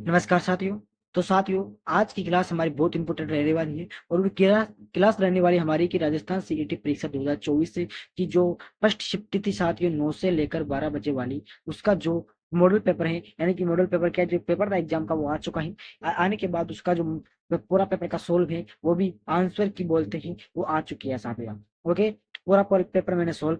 नमस्कार साथियों। तो साथियों, आज की क्लास हमारी बहुत इंपॉर्टेंट रहने वाली है और वो क्लास रहने वाली हमारी की राजस्थान सीईटी परीक्षा 2024 से की जो फर्स्ट शिफ्ट थी साथियों, 9 से लेकर 12 बजे वाली, उसका जो मॉडल पेपर है, यानी कि मॉडल पेपर क्या जो पेपर था एग्जाम का वो आ चुका है। आने के बाद उसका जो पूरा पेपर का सोल्व है वो भी आंसर की बोलते हैं वो आ चुकी है साथियों। ओके, पूरा पेपर मैंने सोल्व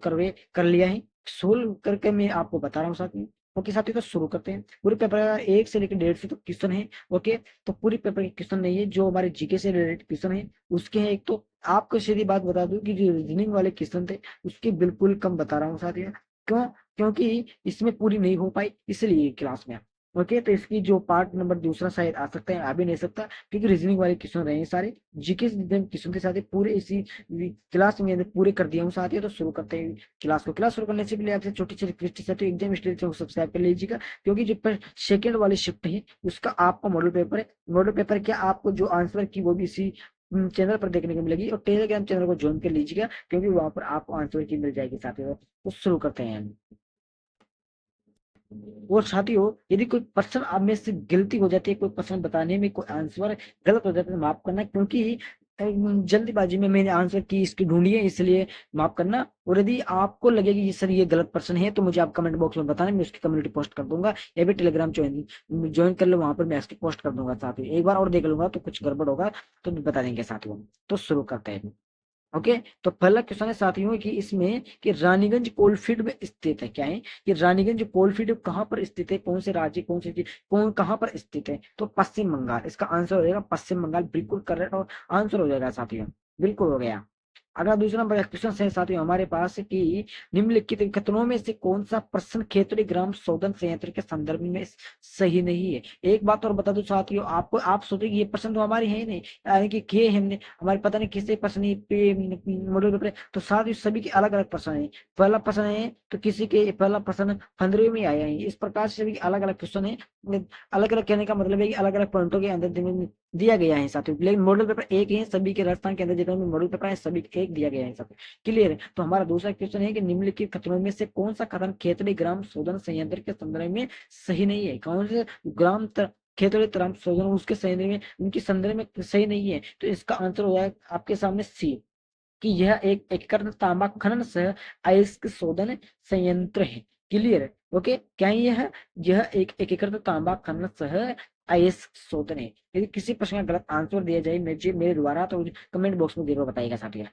कर लिया है। सोल्व करके मैं आपको बता रहा हूँ साथियों। ओके साथियों, तो शुरू करते हैं। पूरे पेपर का 1 से लेकर 150 तक क्वेश्चन है। ओके, तो पूरी पेपर के क्वेश्चन नहीं है, जो हमारे जीके से रिलेटेड क्वेश्चन है उसके हैं। एक तो आपको सीधी बात बता दूं कि जो रीजनिंग वाले क्वेश्चन थे उसके बिल्कुल कम बता रहा हूँ साथियों। क्यों? क्योंकि इसमें पूरी नहीं हो पाई इसलिए क्लास में। ओके, तो इसकी जो पार्ट नंबर दूसरा शायद आ सकता है, आ भी नहीं सकता, क्योंकि रीजनिंग वाले क्वेश्चन रहे हैं सारे। जीके क्वेश्चन के साथ पूरे इसी क्लास में पूरे कर दिया हूँ साथियों। तो शुरू करते हैं क्लास को। क्लास शुरू करने से पहले आपसे छोटी सी रिक्वेस्ट है साथियों, एग्जाम स्टडी को सब्सक्राइब कर लीजिएगा, क्योंकि जो सेकंड वाली शिफ्ट है उसका आपका मॉडल पेपर है। मॉडल पेपर क्या आपको जो आंसर की वो भी इसी चैनल पर देखने को मिलेगी, और टेलीग्राम चैनल को ज्वाइन कर लीजिएगा, क्योंकि वहां पर आपको आंसर की मिल जाएगी साथियों। तो शुरू करते हैं। और साथियों, यदि कोई पर्सन आप में से गलती हो जाती है, कोई पर्सन बताने में कोई आंसर गलत हो जाता है तो माफ करना, क्योंकि जल्दीबाजी में मैंने आंसर की इसकी ढूंढी है, इसलिए माफ करना। और यदि आपको लगेगी कि सर ये गलत पर्सन है तो मुझे आप कमेंट बॉक्स में बताना, मैं उसकी कम्युनिटी पोस्ट कर दूंगा, या फिर टेलीग्राम ज्वाइन कर लो, वहां पर मैं इसकी पोस्ट कर दूंगा साथियों। एक बार और देख लूंगा तो कुछ गड़बड़ होगा तो बता देंगे साथियों। तो शुरू करते हैं। ओके, तो पहला क्वेश्चन है साथियों कि इसमें कि रानीगंज कोलफील्ड में स्थित है। क्या है कि रानीगंज कोलफील्ड कहाँ पर स्थित है, कौन से राज्य, कौन से कौन कहाँ पर स्थित है? तो पश्चिम बंगाल, इसका आंसर हो जाएगा पश्चिम बंगाल। बिल्कुल करेक्ट और आंसर हो जाएगा साथियों, बिल्कुल हो गया। अगला दूसरा नंबर क्वेश्चन है साथियों हमारे पास कि निम्नलिखित कथनों में से कौन सा प्रश्न खेतड़ी ग्राम शोधन संयंत्र के संदर्भ में सही नहीं है? एक बात और बता दूं साथियों आपको, आप सोचेंगे ये प्रश्न तो हमारे है ही नहीं, यानी कि के हमने हमारे पता नहीं किससे प्रश्न पे मॉड्यूल पेपर, तो साथियों सभी के अलग अलग प्रश्न है। पहला प्रश्न है तो किसी के पहला प्रश्न 15वीं में आया है। इस प्रकार से सभी अलग अलग क्वेश्चन है। अलग अलग कहने का मतलब है कि अलग अलग पॉइंटों के अंदर दिया गया है साथियों, लेकिन मॉडल पेपर एक ही है सभी के। राजस्थान के अंदर जितने भी मॉडल पेपर है सभी एक दिया गया है साथियों। क्लियर है? तो हमारा दूसरा क्वेश्चन है कि निम्नलिखित कथनों में से कौन सा कथन खेतड़ी ग्राम शोधन संयंत्र के संदर्भ में सही नहीं है? कौन से खेतड़ी ग्राम शोधन उसके संदर्भ में, उनके संदर्भ में सही नहीं है? तो इसका आंसर हो जाएगा आपके सामने सी, कि यह एक एकीकृत तांबा खनन सह अयस्क शोधन संयंत्र है। क्लियर है? ओके, क्या यह एक एकीकृत तांबा खनन सह अयस्क शोधन है। यदि किसी प्रश्न का गलत आंसर दिया जाए मेरे द्वारा तो कमेंट बॉक्स में जरूर बताइएगा साथियों।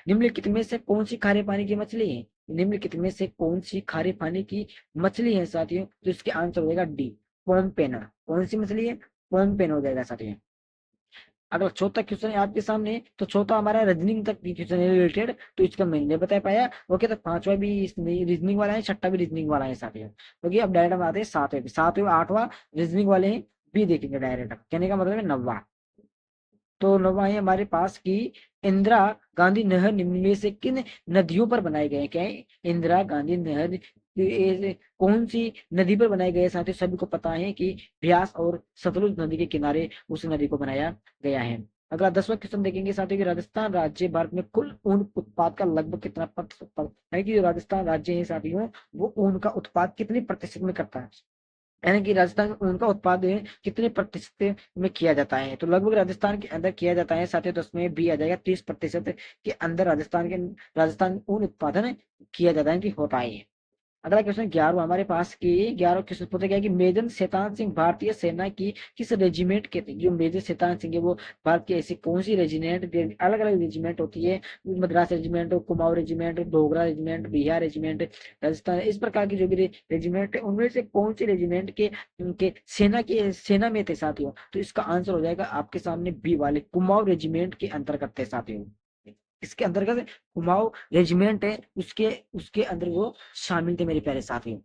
निम्नलिखित में से कौन सी खारे पानी की मछली है? निम्नलिखित में से कौन सी खारे पानी की मछली है साथियों? तो इसके आंसर हो जाएगा डी, पोम्पेना। कौन सी मछली है? पोम्पेन हो जाएगा साथियों। अगला चौथा क्वेश्चन है आपके सामने, तो चौथा हमारा रीजनिंग तक क्वेश्चन है रिलेटेड, तो इसका मैं नहीं बता पाया। ओके, तो पांचवा भी रीजनिंग वाला है, छठा भी रीजनिंग वाला है साथियों। ओके, अब डायरेक्ट हम आते हैं सातवें, आठवां रीजनिंग वाले हैं, बी देखेंगे डायरेक्ट। कहने का मतलब है नौवा। तो नौवा है हमारे पास की इंदिरा गांधी नहर निम्न में से किन नदियों पर बनाए गए हैं? क्या है? इंदिरा गांधी नहर कौन सी नदी पर बनाए गए? साथियों सभी को पता है कि ब्यास और सतलुज नदी के किनारे उस नदी को बनाया गया है। अगला 10वां क्वेश्चन देखेंगे साथियों कि राजस्थान राज्य भारत में कुल ऊन उत्पाद का लगभग कितना प्रतिशत है? कि जो राजस्थान राज्य है साथियों वो ऊन का उत्पाद कितने प्रतिशत में करता है? यानी कि राजस्थान में ऊन का उत्पादन कितने प्रतिशत में किया जाता है? तो लगभग राजस्थान के अंदर किया जाता है साथियों, तो उसमें भी आ जाएगा 30% के अंदर राजस्थान ऊन उत्पादन किया जाता है कि होता है। अगला क्वेश्चन 11वां हमारे पास की 11वां क्वेश्चन पूछा गया कि मेजर शैतान सिंह भारतीय सेना की किस रेजिमेंट के थे? जो मेजर शैतान सिंह है वो भारत की ऐसी कौन सी रेजिमेंट, अलग अलग रेजिमेंट होती है, Madras regiment, Kumaon regiment, Dogra regiment, Bihar regiment, Rajasthan, इस प्रकार की जो भी रेजिमेंट है उनमें से कौन सी रेजिमेंट के उनके सेना में थे साथियों? तो इसका आंसर हो जाएगा आपके सामने बी वाले कुमाऊं रेजिमेंट के अंतर्गत थे साथियों। इसके अंतर्गत कुमाऊं रेजिमेंट है, उसके उसके अंदर वो शामिल थे मेरे प्यारे साथियों।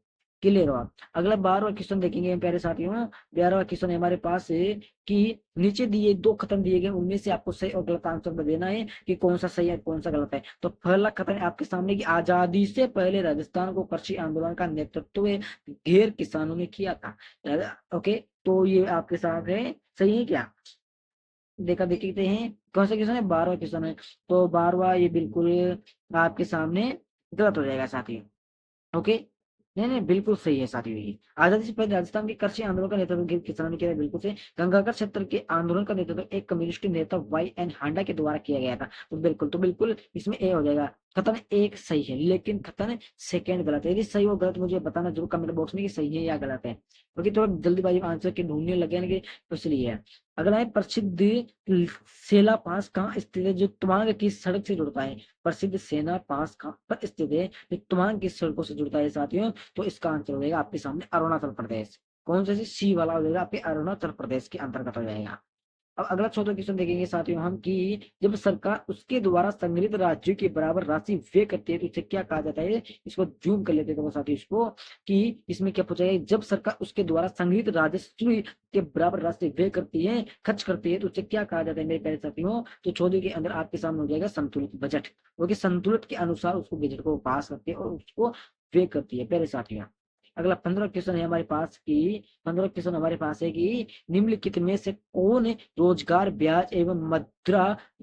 क्लियर हो आप? अगला 12वां क्वेश्चन देखेंगे मेरे प्यारे साथियों। 11वां क्वेश्चन हमारे पास है कि नीचे दिए दो कथन दिए गए, उनमें से आपको सही और गलत आंसर देना है कि कौन सा सही है कौन सा गलत है। तो पहला कथन है आपके सामने कि आजादी से पहले राजस्थान को कृषि आंदोलन का नेतृत्व ढेर किसानों ने किया था। ओके, तो ये आपके सामने सही है क्या? देखा देखते हैं कौन सा क्वेश्चन है, 12वां क्वेश्चन है। तो 12वां ये बिल्कुल आपके सामने गलत हो जाएगा साथी। ओके, नहीं नहीं बिल्कुल सही है साथियों, ये आजादी से पहले राजस्थान के कृषि आंदोलन का नेतृत्व किसानों ने किया था, बिल्कुल से गंगाकर क्षेत्र के आंदोलन का नेतृत्व एक कम्युनिस्ट नेता वाई एन हांडा के द्वारा किया गया था। तो बिल्कुल इसमें ए हो जाएगा। कथन एक सही है लेकिन कथन सेकंड गलत है। यदि सही हो गलत मुझे बताना जरूर कमेंट बॉक्स में कि सही है या गलत है, क्योंकि थोड़ा जल्दीबाजी में आंसर के ढूंढने लगे ना कि, तो इसलिए अगला है प्रसिद्ध सेला पास कहाँ स्थित है जो तवांग की सड़क से जुड़ता है। प्रसिद्ध सेना पास कहाँ पर स्थित है जो तवांग की सड़कों से जुड़ता है साथियों। तो इसका आंसर हो जाएगा आपके सामने अरुणाचल प्रदेश। कौन सा सी वाला हो जाएगा आपके अरुणाचल प्रदेश के अंतर्गत हो जाएगा। अब अगला 14 क्वेश्चन देखेंगे साथियों हम कि जब सरकार उसके द्वारा संग्रहित राज्यों के बराबर राशि व्यय करती है तो इसे क्या कहा जाता है। इसको जूम कर लेते हैं साथियों इसको, कि इसमें क्या पूछा है, जब सरकार उसके द्वारा संग्रहित राजस्व के बराबर राशि व्यय करती है, खर्च करती है, तो उसे क्या कहा जाता है मेरे प्यारे साथियों। तो 14 के अंदर आपके सामने हो जाएगा संतुलित बजट, क्योंकि संतुलित के अनुसार उसको बजट को पास करती है और उसको व्यय करती है प्यारे साथियों। अगला 15 क्वेश्चन है हमारे पास कि 15 क्वेश्चन हमारे पास है कि निम्नलिखित में से कौन रोजगार ब्याज एवं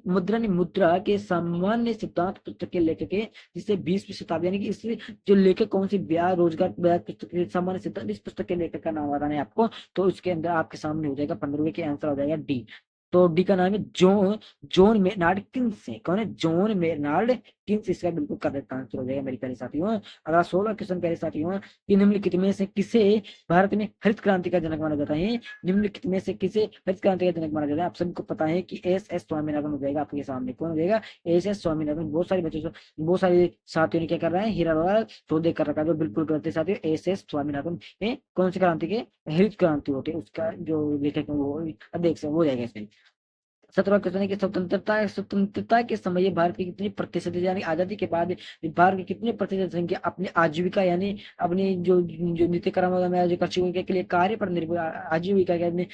मुद्रा के सामान्य सिद्धांत पुस्तक के लेखक है, जिसे 20वीं शताब्दी यानी कि इस जो लेखक कौन सी ब्याज रोजगार ब्याज पुस्तक के सामान्य सिद्धांत, इस पुस्तक के लेखक का नाम बताना है आपको। तो इसके अंदर आपके सामने हो जाएगा 15वें के आंसर हो जाएगा डी। तो डी का नाम है जॉन जॉन मेनार्ड किन्स है। कौन है, जॉन मेनार्ड किन्स, इसका बिल्कुल करेक्ट आंसर हो जाएगा मेरे प्यारे साथियों। अगला 16 क्वेश्चन प्यारे साथियों कि निम्नलिखित में से किसे भारत में हरित क्रांति का जनक माना जाता है। निम्नलिखित में से किसे हरित क्रांति का जनक माना जाता है। आप सभी को पता है कि एस एस स्वामीनाथन हो जाएगा आपके सामने। कौन हो जाएगा, एस एस स्वामीनाथन। बहुत सारे बच्चों बहुत सारे साथियों ने क्या कर रहा है, हीरालाल सौदे कर रखा है, जो बिल्कुल गलत है साथियों। एस एस स्वामीनाथन कौन सी क्रांति के, हरित क्रांति होते हैं, उसका जो लेखक है वो अध्यक्ष है, वो जाएगा इसमें। 17 क्वेश्चन है कि स्वतंत्रता के समय भारत की कितनी प्रतिशत यानी आजादी के बाद भारत की कितनी प्रतिशत संख्या अपनी आजीविका यानी अपनी जो नित्य कर्म जो कृषि के लिए कार्य पर निर्भर आजीविका के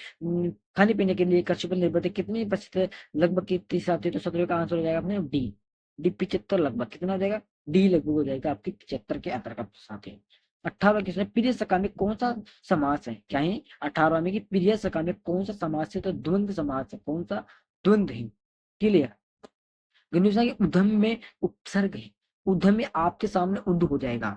खाने पीने के लिए कृषि पर निर्भर थे, कितनी प्रतिशत लगभग कितनी हिसाब से। तो 17 का आंसर हो जाएगा अपने डी। डी 75 लगभग, कितना हो जाएगा, डी लगभग हो जाएगा आपकी 75 के अंतर्गत साथी। 18 किसने प्रिय सका में कौन सा समास है, क्या है 18 में कि प्रिय सका में कौन सा समास है। तो द्वंद्व समास है। कौन सा, द्वंद्व है। क्लियर। गणेशा के उधम में उपसर्ग है, उधम में आपके सामने उद हो जाएगा।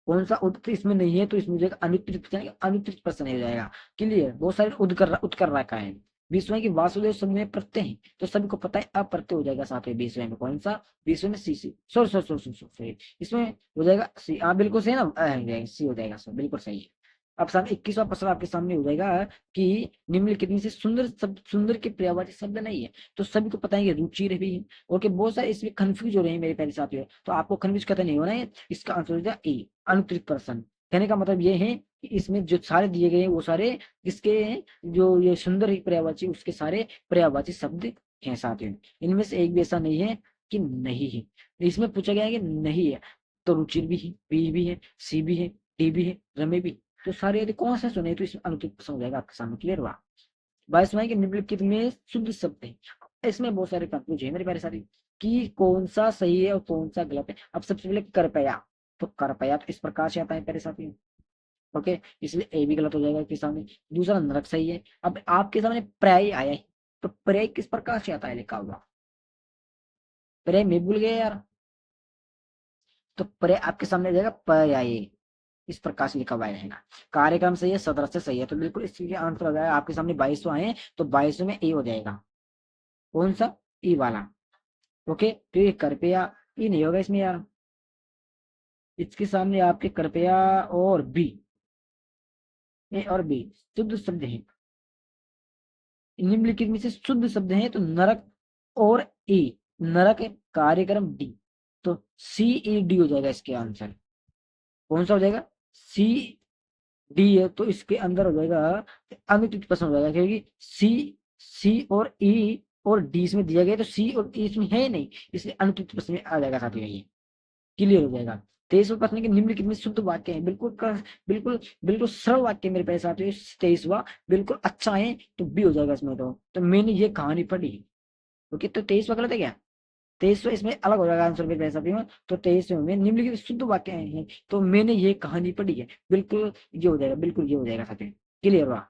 कौन सा उद, तो इसमें नहीं है तो इसमें हो जाएगा अनुत्तरित, अनुत्तरित प्रश्न हो जाएगा। क्लियर। बहुत सारे उद कर रखा है। 20वें की वासुदेव शब्द में प्रत्यय है, तो सभी को पता है अप्रत्यय हो जाएगा साथ में 20वें में। कौन सा, 20वें में सी सी सॉरी सॉरी सॉरी सॉरी इसमें हो जाएगा सी। हाँ बिल्कुल सही ना, सी हो जाएगा सर, बिल्कुल सही है। अब सामने 21वां प्रश्न आपके सामने हो जाएगा कि निम्नलिखित में से सुंदर शब्द, सुंदर के पर्यायवाची शब्द नहीं है। तो सभी को पता है कि रुचि भी है और कि बहुत सारे इसमें कंफ्यूज हो रहे हैं मेरे प्यारे साथियों। तो आपको कंफ्यूज करते नहीं होना है। इसका आंसर हो जाएगा ए, अनुत्तरित प्रश्न। कहने का मतलब ये है कि इसमें जो सारे दिए गए हैं वो सारे किसके हैं, जो ये सुंदर ही पर्यायवाची उसके सारे पर्यायवाची शब्द हैं साथियों। इनमें से एक भी ऐसा नहीं है कि नहीं है। इसमें पूछा गया है कि नहीं है, तो रुचिर भी है, बी भी है, सी भी है, डी भी है, रमे भी। तो सारे यदि कौन से सुने तो इसमें अनुचित प्रश्न हो जाएगा आपके सामने। क्लियर हुआ। 22वां के निम्नलिखित में शुद्ध शब्द है। इसमें बहुत सारे कंफ्यूज है मेरे प्यारे साथी कि कौन सा सही है और कौन सा गलत है। अब सबसे पहले कृपया, तो कृपया तो इस प्रकार से आता है प्यारे साथी। ओके, इसलिए ए भी गलत हो जाएगा आपके सामने। दूसरा नरक सही है। अब आपके सामने पर्याय आया है, तो पर्याय किस प्रकार से आता है लिखा हुआ, पर्याय मैं भूल गया यार। तो पर्याय आपके सामने आ जाएगा पर्याय, इस प्रकार से लिखा हुआ रहेगा। कार्यक्रम सही है, सदस्य सही है, तो बिल्कुल इस चीज के आंसर हो जाएगा आपके सामने 22वां है, तो 22वें में ए हो जाएगा। कौन सा, ई वाला। ओके, तो ये कृपया ई नहीं होगा इसमें यार। इसके सामने आपके कृपया और बी, ए और बी शुद्ध शब्द है। निम्नलिखित में से शुद्ध शब्द है तो नरक और ए, नरक कार्यक्रम डी। तो सी ई डी हो जाएगा इसके आंसर। कौन सा हो जाएगा, सी डी है, तो इसके अंदर हो जाएगा अनुचित प्रश्न हो जाएगा, क्योंकि सी सी और ई और डी इसमें दिया गया तो सी और ई इसमें है नहीं, इसलिए अनुचित प्रश्न में आ जाएगा साथियों ये। क्लियर हो जाएगा। 23वां प्रश्न के निम्नलिखित में शुद्ध वाक्य है। बिल्कुल बिल्कुल सरल वाक्य मेरे पैसे साथियों। 23वां बिल्कुल अच्छा है तो बी हो जाएगा इसमें। तो मैंने ये कहानी पढ़ी, ओके। तो 23वां गलत है क्या, 23वां इसमें अलग हो जाएगा आंसर मेरे पैसे साथियों। तो 23वें में निम्नलिखित शुद्ध वाक्य है, तो मैंने ये कहानी पढ़ी है, बिल्कुल ये हो जाएगा, बिल्कुल ये हो जाएगा साथियों। क्लियर हुआ।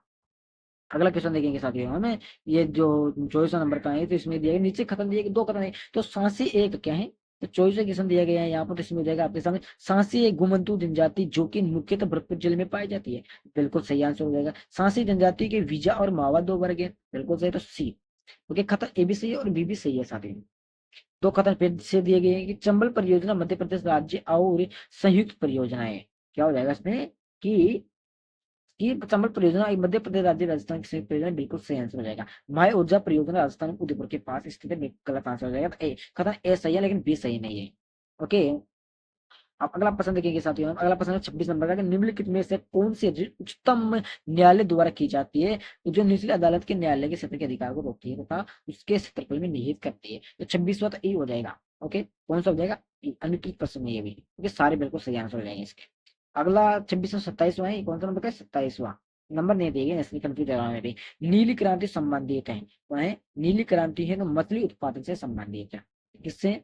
अगला क्वेश्चन देखेंगे साथियों हमें, ये जो 24 नंबर का है, तो इसमें दिया नीचे खत्म दिए दो खत्म है, तो सांसी एक क्या है, तो 24वां क्वेश्चन दिया गया है यहाँ पर, तो इसमें हो जाएगा आपके सामने सांसी एक घुमंतु जनजाति जो कि मुख्यतः भरतपुर जिले में पाई जाती है। बिल्कुल सही आंसर हो जाएगा। सांसी जनजाति के वीजा और मावा दो वर्ग है। बिल्कुल सही, तो सी। ओके, खतर ए भी सही है और बी भी सही है साथ ही। दो खतर फिर से दिए गए हैं कि चंबल परियोजना मध्य प्रदेश राज्य और संयुक्त परियोजना है। क्या हो जाएगा इसमें कि चंबल परियोजना एक मध्य प्रदेश राज्य राजस्थान की संयुक्त परियोजना, बिल्कुल सही आंसर हो जाएगा। माय ऊर्जा परियोजना राजस्थान उदयपुर के पास स्थित है, बिल्कुल गलत आंसर हो जाएगा। तो ए खतर ए सही है लेकिन बी सही नहीं है। ओके, आप अगला प्रश्न देखेंगे साथियों। अगला प्रश्न है 26 नंबर का कि निम्नलिखित में से कौन सी उच्चतम न्यायालय द्वारा की जाती है जो निचली अदालत के न्यायालय के क्षेत्र के अधिकार को रोकती है तथा उसके क्षेत्रफल में निहित करती है। तो 26वां तो ई हो जाएगा। ओके, कौन सा हो जाएगा? अनुचित प्रश्न है ये भी, क्योंकि सारे बिल्कुल सही आंसर हो जाएंगे इसके। अगला 26वां 27वां है, कौन सा नंबर का? 27वां। नंबर नहीं दिए गए इसलिए कंफ्यूज रहा में भी। नीली क्रांति संबंधित है, वह नीली क्रांति है तो मछली उत्पादन से संबंधित है। किससे?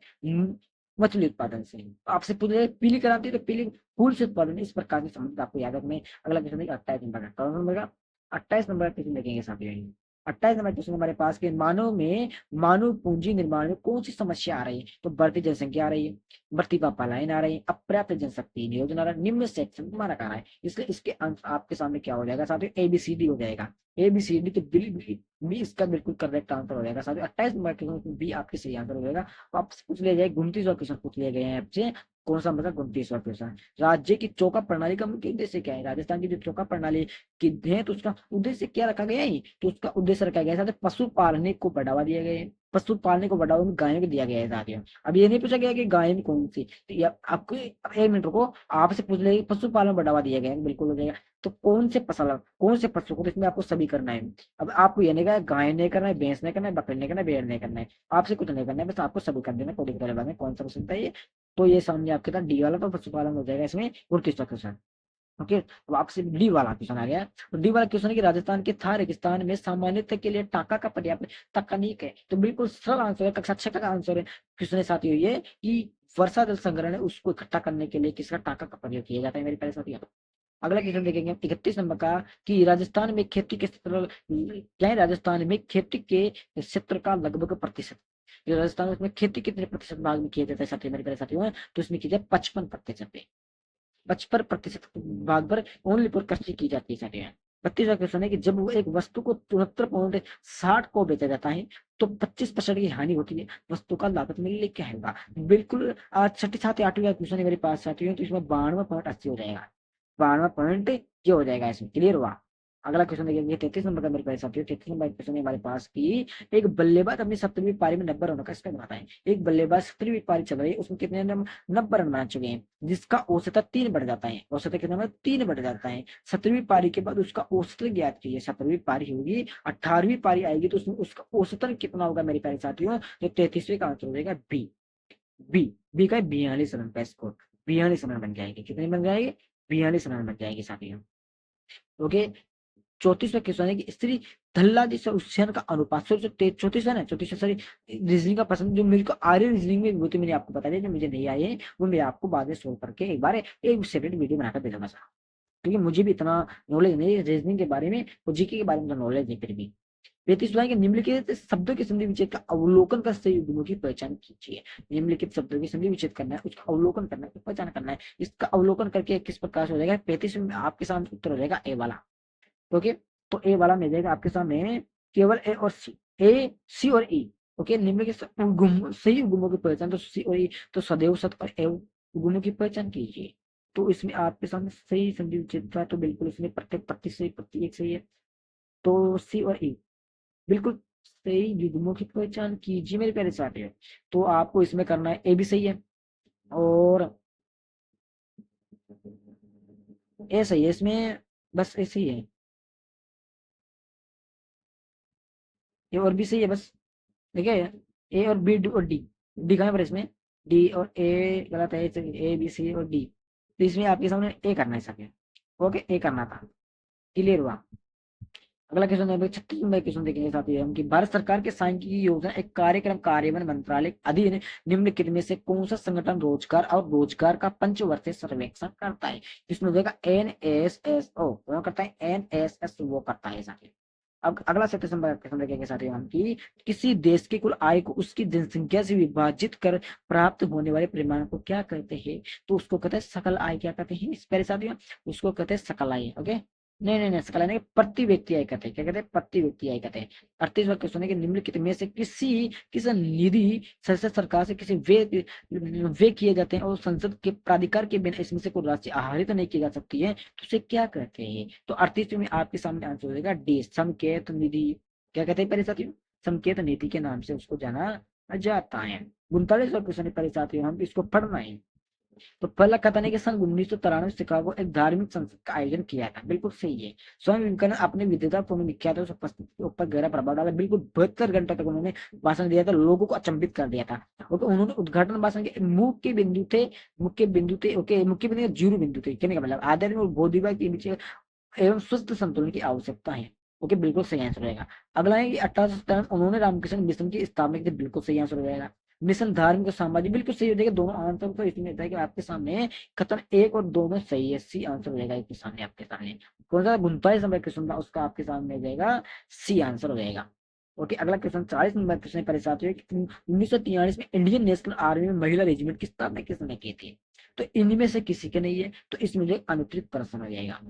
मछली उत्पादन से। तो आपसे पूछ रहे पीली क्रांति, तो पीली फूल से उत्पादन, इस प्रकार के संबंध आपको याद रखना है। अगला क्वेश्चन देखिए 28 नंबर का, कौन सा नंबर का? 28 नंबर का क्वेश्चन देखेंगे साथियों। 28 नंबर क्वेश्चन हमारे पास के मानव पूंजी निर्माण में कौन सी समस्या आ रही है? तो बढ़ती जनसंख्या आ रही है, बढ़ती का पलायन आ रही है, अपर्याप्त जनशक्ति नियोजन आ रहा है, निम्न शैक्षणिक मानक आ रहा है। इसलिए इसके आंसर आपके सामने क्या हो जाएगा साथियों? ABCD हो जाएगा। ABCD, तो बी इसका बिल्कुल करेक्ट आंसर हो जाएगा साथियों। 28 नंबर क्वेश्चन बी आपके सही आंसर हो जाएगा। तो आपसे पूछ लिया जाए 29वां क्वेश्चन पूछ लिया गया है आपसे, कौन सा मतलब 29वां क्वेश्चन? राज्य की चौका प्रणाली का मुख्य उद्देश्य क्या है? राजस्थान की जो चौका प्रणाली की है तो उसका उद्देश्य क्या रखा गया है? तो उसका उद्देश्य रखा गया है पशु पालने को बढ़ावा दिया गया है। पशु पालने को बढ़ावा में गायों को दिया गया है साथियों। अब ये नहीं पूछा गया कि गाय में कौन सी, तो ये आपको एक मिनट रुको, आपसे पूछ ले पशु पालन बढ़ावा दिया गया है, बिल्कुल हो जाएगा। तो कौन से पशु को, तो इसमें आपको सभी करना है। अब आपको ये नहीं कहा गाय नहीं करना है, भैंस नहीं करना है, बकरी नहीं करना है, भेड़ नहीं करना है, आपसे कुछ नहीं करना है, बस आपको सभी कर देना है। कोडिंग करने के बाद में कौन सा पसंद है ये, तो ये सामने आपके साथ डी वाला तो पशुपालन हो जाएगा इसमें 29वां क्वेश्चन। ओके, तो आपसे डी वाला क्वेश्चन आ गया। तो डी वाला क्वेश्चन है कि राजस्थान के थार रेगिस्तान में सामान्यतः के लिए टाका का पर्याप्त तकनीक है। तो बिल्कुल सरल आंसर है, कक्षा 6 का आंसर है। क्वेश्चन साथी ये कि वर्षा जल संग्रहण है उसको इकट्ठा करने के लिए किसका टाका का प्रयोग किया जाता है मेरे प्यारे साथी। अगला क्वेश्चन देखेंगे 31 नंबर का कि राजस्थान में खेती के क्षेत्र क्या है? राजस्थान में खेती के क्षेत्र का लगभग प्रतिशत, जो राजस्थान में उसमें खेती कितने प्रतिशत भाग में किया जाता है साथी मेरे प्यारे साथियों? तो इसमें की जाए 55%, 55% भाग पर ओनली पर कृषि की जाती है साथियों। 32वां क्वेश्चन है कि जब वो एक वस्तु को 73.60 को बेचा जाता है तो 25% की हानि होती है, वस्तु का लागत मूल्य क्या होगा? बिल्कुल आज 6ठी 7वीं 8वीं क्वेश्चन है मेरे पास साथियों, तो इसमें 92.80 हो जाएगा। 92 ये हो जाएगा इसमें, क्लियर हुआ। अगला क्वेश्चन देखिए 33 नंबर का मेरे पास साथियों। 33 नंबर क्वेश्चन है हमारे पास की एक बल्लेबाज अपनी 17वीं पारी में 90 रनों का स्कोर बनाता है। एक बल्लेबाज 17वीं पारी चल रही है, उसमें कितने 90 रन बना चुके हैं, जिसका औसत 3 बढ़ जाता है। औसत कितना मतलब 3 बढ़ जाता है। 17वीं पारी के बाद उसका औसत ज्ञात कीजिए। 17वीं पारी होगी, 18वीं पारी आएगी तो उसमें उसका औसतन कितना होगा मेरे प्यारे साथियों? तो 33वें का आंसर हो जाएगा बी। बी का 42 रन का स्कोर, 42 रन बन जाएंगे। कितने बन जाएंगे? 42 रन बन जाएंगे साथियों। ओके, 34वां क्वेश्चन है कि स्त्री धल्लादी से हुसैन का अनुपात, सॉरी 34वां ना 34वां सॉरी, रीजनिंग का पसंद जो मेरे को आ रही रीजनिंग में वो तो मैंने आपको बता दिया, जो मुझे नहीं आए हैं वो मैं आपको बाद में सोल्व करके एक बार एक सेपरेट वीडियो बनाकर दे दूंगा सर, क्योंकि मुझे भी इतना नॉलेज नहीं है रीजनिंग के बारे में और जीके के बारे में तो नॉलेज नहीं। फिर भी 35वां कि निम्नलिखित शब्दों के संधि विच्छेद का अवलोकन कर सही युग्मों की पहचान कीजिए। निम्नलिखित शब्दों की संधि विच्छेद करना है, उसका अवलोकन करना है, पहचान करना है। इसका अवलोकन करके किस प्रकार से हो जाएगा? 35 में आपके सामने उत्तर हो जाएगा ए वाला। ओके, तो ए वाला मिल जाएगा आपके सामने केवल ए और सी, ए सी और ई। ओके, निम्नलिखित सही गुणों की पहचान, तो सी और ई, तो सदैव सत और एव गुणों की पहचान कीजिए। तो इसमें आपके सामने सही संधि विच्छेद था, तो बिल्कुल इसमें प्रत्येक प्रति सही, प्रति एक सही है, तो सी और ई बिल्कुल सही युग्मों की पहचान कीजिए मेरे प्यारे साथियों। तो आपको इसमें करना है ए भी सही है और ए सही है इसमें, बस ए सही है, ए और बी सही है बस। ठीक है, ए और बी और डी, डी कहाँ पर इसमें? डी और ए गलत है, ए बी सी और डी, तो इसमें आपके सामने ए करना है सके। ओके, ए करना था, क्लियर हुआ। अगला क्वेश्चन है 36 नंबर क्वेश्चन देखेंगे साथ ही हम कि भारत सरकार के सांख्यिकी योजना एक कार्यक्रम कार्यान्वयन मंत्रालय अधीन निम्नलिखित में से कौन सा संगठन रोजगार और रोजगार का पंचवर्षीय सर्वेक्षण करता है? इसमें हो जाएगा NSSO। कौन करता है? NSS वो करता है साथ ही। अब अगला से क्वेश्चन देखेंगे साथियों हम कि किसी देश की कुल आय को उसकी जनसंख्या से विभाजित कर प्राप्त होने वाले परिमाण को क्या कहते हैं? तो उसको कहते हैं सकल आय। क्या कहते हैं इस पहले साथियों? उसको कहते हैं सकल आय। ओके, नहीं नहीं नहीं, सकल आय नहीं, प्रति व्यक्ति आय कहते हैं। क्या कहते हैं? प्रति व्यक्ति आय कहते हैं। 38वां क्वेश्चन है कि निम्नलिखित में से किस निधि संसद सरकार से किसी वे किए जाते हैं और संसद के प्राधिकार के बिना इसमें से कोई राशि आहरित नहीं की जा सकती है, तो उसे क्या कहते हैं? तो 38वीं में आपके सामने आंसर हो जाएगा डी, संकेत निधि। क्या कहते हैं पहले साथियों? संकेत नीति के नाम से उसको जाना जाता है। 39वां क्वेश्चन पहले साथियों हम इसको पढ़ना है। तो पहला कथन है कि सन 1993 शिकागो एक धार्मिक संसद का आयोजन किया था। बिल्कुल सही है। स्वयं विवेकानंद अपने विद्वतापूर्ण विख्यात उपस्थिति के ऊपर गहरा प्रभाव डाला। बिल्कुल 72 घंटों तक उन्होंने भाषण दिया था, लोगों को अचंभित कर दिया था। ओके, उन्होंने उद्घाटन भाषण के मुख्य बिंदु जीरो बिंदु थे। कहने का मतलब आध्यात्मिक और बौद्धिक के बीच एवं स्वस्थ संतुलन की आवश्यकता है। ओके, बिल्कुल सही आंसर रहेगा। अगला है कि 1897 उन्होंने रामकृष्ण मिशन की स्थापना की थी। बिल्कुल सही आंसर हो जाएगा। मिशन धार्मिक और सामाजिक, बिल्कुल सही हो जाएगा। दोनों आंसर तो इसमें होता है कि आपके सामने कथन एक और दो में सही है, सी आंसर हो जाएगा इसके सामने आपके सामने। कौन सा 39 नंबर क्वेश्चन था उसका आपके सामने हो जाएगा सी आंसर हो जाएगा। ओके, अगला क्वेश्चन 40 नंबर क्वेश्चन परेशान है कि 1943 में इंडियन नेशनल आर्मी में महिला रेजिमेंट की स्थापना किसने की थी? तो इनमें से किसी के नहीं है, तो इसमें जो अनुत्तरित प्रश्न हो जाएगा।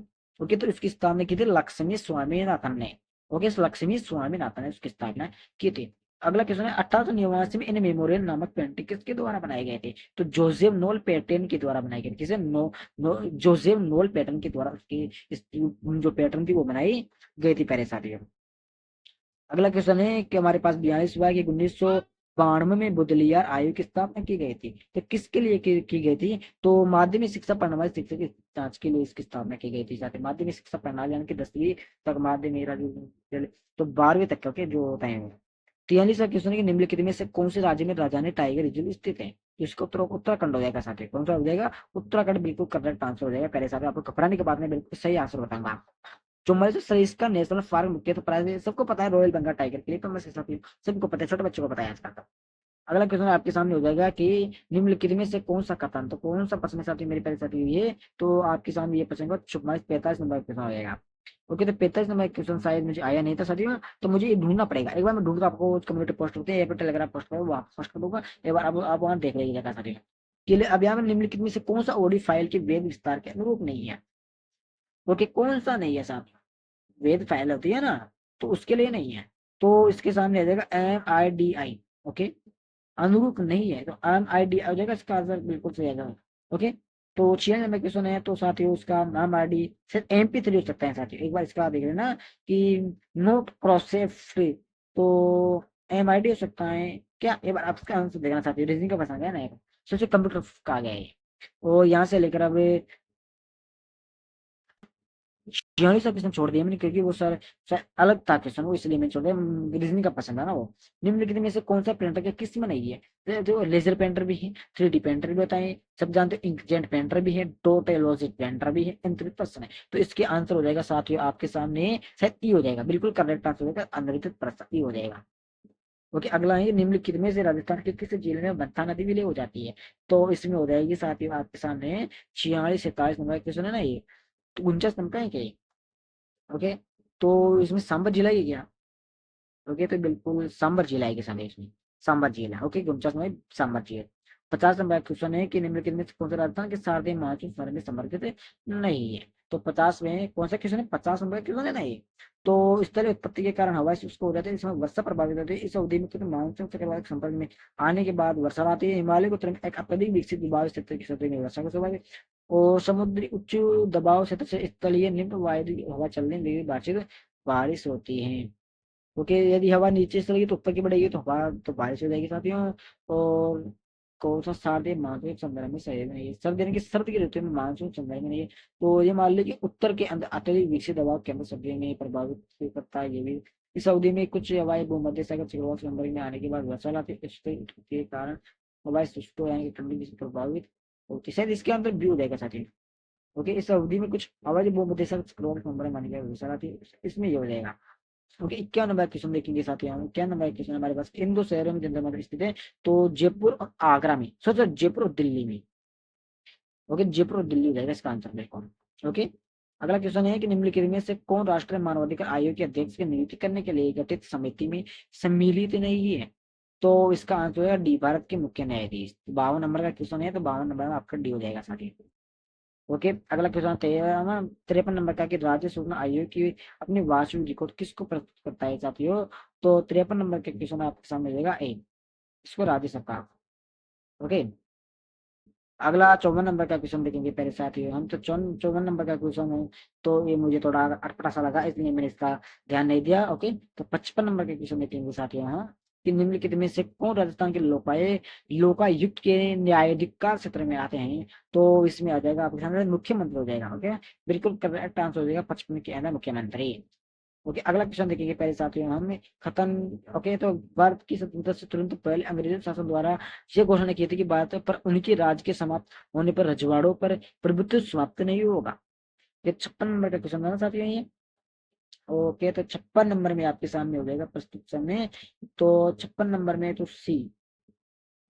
ओके, तो इसकी स्थापना की थी लक्ष्मी स्वामीनाथन ने। ओके, लक्ष्मी स्वामीनाथन ने उसकी स्थापना की थी। अगला क्वेश्चन है 1889 में इन मेमोरियल नामक पेंटिंग किसके द्वारा बनाए गए थे? तो जोसेफ नोल पैटर्न के द्वारा बनाई गई। किसे? जोसेफ नोल पैटर्न के द्वारा उसकी इस जो पैटर्न थी वो बनाई गई थी पहले साथियों। अगला क्वेश्चन है कि हमारे पास 42 हुआ कि 1992 में बुदलियार आयोग की स्थापना की गई थी। तो किसके लिए की गई थी? तो माध्यमिक शिक्षा प्रणाली शिक्षा की जांच के लिए इसकी स्थापना की गई थी। साथ ही माध्यमिक शिक्षा प्रणाली यानी कि 10वीं तक माध्यमिक, तो 12वीं तक के जो होता है। 43वां क्वेश्चन है कि निम्नलिखित में से कौन से राज्य में राजधानी टाइगर रिजर्व स्थित है? इसको उत्तराखंड हो जाएगा साथी। कौन सा हो जाएगा? उत्तराखंड। बिल्कुल करेक्ट आंसर हो जाएगा। पहले साथ आपको घबराने के बाद में बिल्कुल सही आंसर बताऊंगा। 44 सरिस्का नेशनल पार्क मुख्य तो प्राइवेट सबको पता है, रॉयल बंगाल टाइगर के लिए, तो मैं सबको पता है, छोटे बच्चों को पता है आजकल का। अगला क्वेश्चन आपके सामने हो जाएगा कि निम्नलिखित में से कौन सा कथन, तो कौन सा प्रश्न साथी मेरी पहले साथी हुई है, तो आपके सामने ये प्रश्न का 45 नंबर क्वेश्चन हो जाएगा। ओके, तो 45 नंबर क्वेश्चन शायद मुझे आया नहीं था साथियों, तो मुझे ये ढूंढना पड़ेगा। एक बार मैं ढूंढ कर आपको कम्युनिटी पोस्ट होते हैं या फिर टेलीग्राम पोस्ट पर वहाँ पोस्ट कर दूंगा। एक बार आप वहाँ देख लीजिएगा साथियों। कि अब यहाँ में निम्नलिखित में से कौन सा ओडी फाइल के वेद विस्तार के अनुरूप नहीं है? ओके, कौन सा नहीं है साहब? वेद फाइल होती है ना, तो उसके लिए नहीं है। तो इसके सामने आ जाएगा MIDI। ओके, अनुरूप नहीं है, तो MIDI हो जाएगा इसका आंसर। बिल्कुल सही आएगा। ओके, तो 46 नंबर क्वेश्चन है, तो साथियों उसका MID सिर्फ MP3 हो सकता है साथियों। एक बार इसका देख लेना कि नोट प्रोसेस, तो MID हो सकता है क्या? एक बार आप इसका आंसर देखना साथियों। रीजनिंग का पसंद है ना, सोचो कंप्यूटर का आ गया है। और यहाँ से लेकर अब 46 क्वेश्चन छोड़ दिया मैंने, क्योंकि वो सर अलग था क्वेश्चन, वो इसलिए मैंने छोड़ दिया। रीजनिंग का पसंद है ना वो। निम्नलिखित में से कौन सा प्रिंटर के किस्म नहीं है? जो लेजर पेंटर भी है, 3D पेंटर भी होता है, सब जानते हो, इंकजेट पेंटर भी है, डोटेलॉजिक पेंटर भी है, अंतरित प्रश्न है। तो इसके आंसर हो जाएगा साथियों आपके सामने शायद ई हो जाएगा। बिल्कुल करेक्ट आंसर हो जाएगा अनरित प्रश्न ई हो जाएगा। ओके, अगला है निम्नलिखित में से राजस्थान के किस जिले में बंथा नदी विलय हो जाती है? तो इसमें हो जाएगी साथियों आपके सामने 46 47 नंबर क्वेश्चन है ना ये, तो 49 नंबर का है क्या ये? ओके, तो इसमें सांबर जिला ही है क्या? ओके, तो बिल्कुल सांबर जिला है के सामने इसमें, सांबर जिला। ओके, 49 में सांबर जिला। 50 नंबर क्वेश्चन है कि निम्नलिखित में से कौन सा राजस्थान के शारदीय मानसून स्मरण में समर्पित नहीं है? तो 50 में कौन सा क्वेश्चन है? 50 नंबर क्वेश्चन है ना ये। तो स्थलीय उत्पत्ति के कारण हवा शुष्क हो जाती है, इसमें वर्षा प्रभावित होती है। इस अवधि में मानसून चक्रवात के संपर्क में आने के बाद वर्षा आती है। हिमालय को तुरंत एक अत्यधिक विकसित दबाव क्षेत्र की सतह में वर्षा को स्वाभाविक और समुद्री उच्च दबाव क्षेत्र से स्थलीय निम्न वायु हवा चलने में बातचीत बारिश होती है। ओके, यदि हवा नीचे से चलेगी तो ऊपर की बढ़ेगी, तो हवा तो बारिश हो जाएगी साथियों। और कौन सा सर्दी मानसून संदर्भ में सही नहीं है? सर्दी यानी कि सर्द की ऋतु में मानसून संदर्भ में नहीं है। तो ये मान लो कि उत्तर के अंदर अत्यधिक विकसित दबाव केंद्र सर्दी में प्रभावित करता है। ये भी इस अवधि में कुछ हवाएं भूमध्य सागर चक्रवात संपर्क में आने के बाद वर्षा लाती है, इसके कारण हवाएं शुष्क यानी कि ठंडी से प्रभावित होती है। शायद इसके अंदर भी हो जाएगा साथियों। ओके, इस अवधि में कुछ हवाएं भूमध्य सागर चक्रवात संपर्क में आने के बाद वर्षा लाती है, इसमें ये हो जाएगा। ओके, 51 नंबर क्वेश्चन देखेंगे साथियों हम। 51 नंबर क्वेश्चन हमारे पास इन दो शहरों में जंतर मंतर स्थित है, तो जयपुर और आगरा में। सोचो जयपुर और दिल्ली में। ओके, जयपुर और दिल्ली हो जाएगा इसका आंसर मेरे को। ओके, अगला क्वेश्चन है कि निम्नलिखित में से कौन राष्ट्रीय मानवाधिकार आयोग के अध्यक्ष की नियुक्ति करने के लिए गठित समिति में सम्मिलित नहीं है? तो इसका आंसर है डी, भारत के मुख्य न्यायाधीश। 52 नंबर का क्वेश्चन है, तो 52 नंबर में आपका डी हो जाएगा साथी। ओके, अगला क्वेश्चन 53 नंबर का कि राज्य सूचना आयोग की अपनी वार्षिक रिकॉर्ड किसको प्रस्तुत करता है साथियों? तो 53 नंबर के क्वेश्चन आपके सामने रहेगा ए, इसको राज्य सरकार। ओके, अगला 54 नंबर का क्वेश्चन देखेंगे पहले साथियों हम। तो 54 नंबर का क्वेश्चन है, तो ये मुझे थोड़ा अटपटा सा लगा, इसलिए मैंने इसका ध्यान नहीं दिया। ओके, तो 55 नंबर के क्वेश्चन देखेंगे साथियों हाँ, कि निम्नलिखित में से कौन राजस्थान के लोकायुक्त के न्यायाधिकार क्षेत्र में आते हैं? तो इसमें आ जाएगा आपके सामने मुख्यमंत्री हो जाएगा। ओके, बिल्कुल करेक्ट आंसर हो जाएगा 55 के अंदर मुख्यमंत्री। ओके, अगला क्वेश्चन देखेंगे पहले साथियों हम, खत्म। ओके, तो भारत की स्वतंत्रता से तुरंत पहले अंग्रेजी शासन द्वारा ये घोषणा की थी कि भारत पर उनके राज्य के समाप्त होने पर रजवाड़ों पर प्रभुत्व समाप्त नहीं होगा। ये 56 नंबर का क्वेश्चन है ना साथियों ये। ओके, तो 56 नंबर में आपके सामने हो जाएगा प्रस्तुत समय। तो 56 नंबर में तो सी,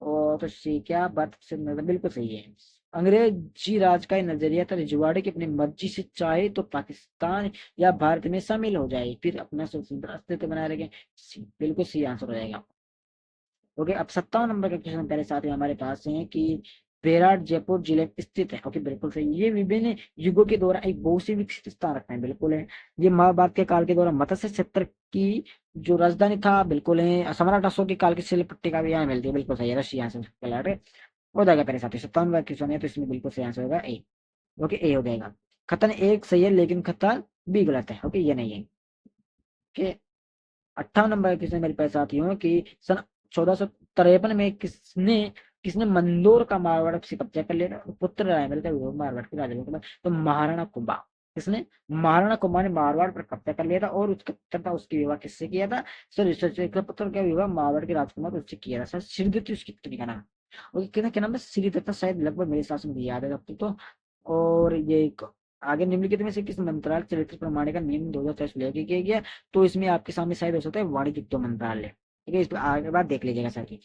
और तो सी क्या बात से मतलब बिल्कुल सही है। अंग्रेजी राज का ये नजरिया था रजवाड़े की अपनी मर्जी से चाहे तो पाकिस्तान या भारत में शामिल हो जाए, फिर अपना स्वतंत्र अस्तित्व बनाए रखें। बिल्कुल सही आंसर हो जाएगा। ओके, अब 57 नंबर का क्वेश्चन पहले साथ ही हमारे पास है कि बेराट जयपुर जिले में स्थित है। ओके, बिल्कुल सही। ये विभिन्न युगों के दौरान एक बहुत से विकसित स्थान रखते हैं, बिल्कुल है। ये महाभारत के काल के दौरान मत्स्य क्षेत्र की जो राजधानी था, बिल्कुल है। सम्राट अशोक के काल की शिलापट्टिका भी यहाँ मिलती है, बिल्कुल सही है। रशिया से हो जाएगा पहले साथी। 57 क्वेश्चन है, तो इसमें बिल्कुल सही आंसर होगा ए। ओके, ए हो जाएगा। खतन एक सही है, लेकिन खतन बी गलत है। ओके, ये नहीं है। ओके, 58 नंबर क्वेश्चन मेरे पास आती हूँ कि सन 1453 में किसने किसने मंदोर का मारवाड़ से कब्जा कर लिया था? पुत्र राय मिलकर मारवाड़ के राजा थे। तो महाराणा कुंभा। किसने? महाराणा कुंभा ने मारवाड़ पर कब्जा कर लिया था, और उसका पुत्र था, उसकी विवाह किससे किया था? सर इसका पुत्र का विवाह मारवाड़ के राजकुमार उससे किया था सर, श्रीदत्त उसकी पुत्री का नाम। और क्या नाम है? श्रीदत्त शायद, लगभग मेरे हिसाब से मुझे याद है अब तो। और ये आगे निम्नलिखित में से किस मंत्रालय चरित्र प्रमाण का नियम 2023 लेके किया गया? तो इसमें आपके सामने शायद हो सकता है वाणिज्य उद्योग मंत्रालय। ठीक है, इस पर आगे बात देख लीजिएगा सर की।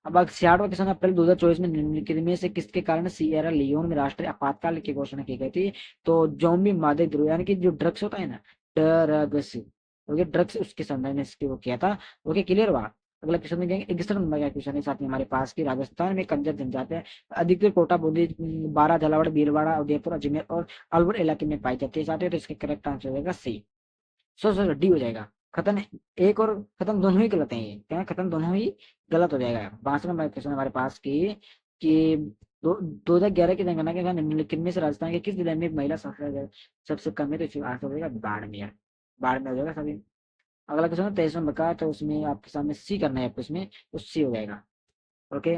अब 66वां क्वेश्चन, अप्रैल 2024 में निम्नलिखित में से किसके कारण सिएरा लियोन में राष्ट्रीय आपातकाल की घोषणा की गई थी? तो जोम्बी मादक द्रव्य यानी कि जो ड्रग्स होता है ना, ड्रग्स। ओके, ड्रग्स उसके संदर्भ में इसके वो किया था। ओके, क्लियर हुआ। अगला क्वेश्चन में जाएंगे। 61 नंबर का क्वेश्चन है साथ में हमारे पास की, राजस्थान में कंजर जनजाति है अधिकतर कोटा, बूंदी, बारा, झालावाड़, भीलवाड़ा, उदयपुर, अजमेर और अलवर इलाके में पाई जाती है साथ ही। तो इसका करेक्ट आंसर हो जाएगा सी। सो डी हो जाएगा। खत्म, एक और खत्म दोनों ही गलत है। ये क्या? खत्म दोनों ही गलत हो जाएगा। 62 नंबर क्वेश्चन हमारे पास की कि 2011 की जनगणना के अनुसार निम्नलिखित में से राजस्थान के किस जिले में महिला साक्षरता सबसे कम है? तो इसका आंसर हो जाएगा बाड़मेर। बाड़मेर हो जाएगा सभी। अगला क्वेश्चन है 23 नंबर का, तो उसमें आपके सामने सी करना है आपको, इसमें तो सी हो जाएगा। ओके,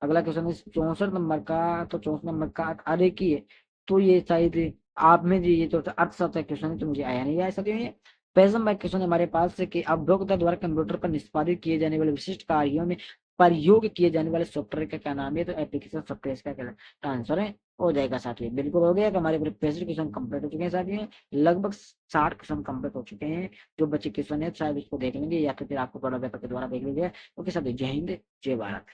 अगला क्वेश्चन है 64 नंबर का, तो 64 नंबर का आगे की है। तो ये शायद आप में जो ये तो अर्थशास्त्र क्वेश्चन है, तो मुझे आया नहीं, आया सकते हैं। 65 नंबर क्वेश्चन हमारे पास है कि उपभोक्ता द्वारा कंप्यूटर पर निष्पादित किए जाने वाले विशिष्ट कार्यों में प्रयोग किए जाने वाले सॉफ्टवेयर का क्या नाम है? तो एप्लीकेशन सॉफ्टवेयर का क्या आंसर है? हो जाएगा साथियों, बिल्कुल हो गया। तो हमारे पूरे 65 क्वेश्चन कंप्लीट हो चुके हैं साथियों। लगभग 60 क्वेश्चन कंप्लीट हो चुके हैं। जो बच्चे क्वेश्चन है शायद उसको देख लेंगे, या तो फिर आपको बड़ा पेपर के द्वारा देख लीजिए। ओके साथियों, जय हिंद, जय भारत।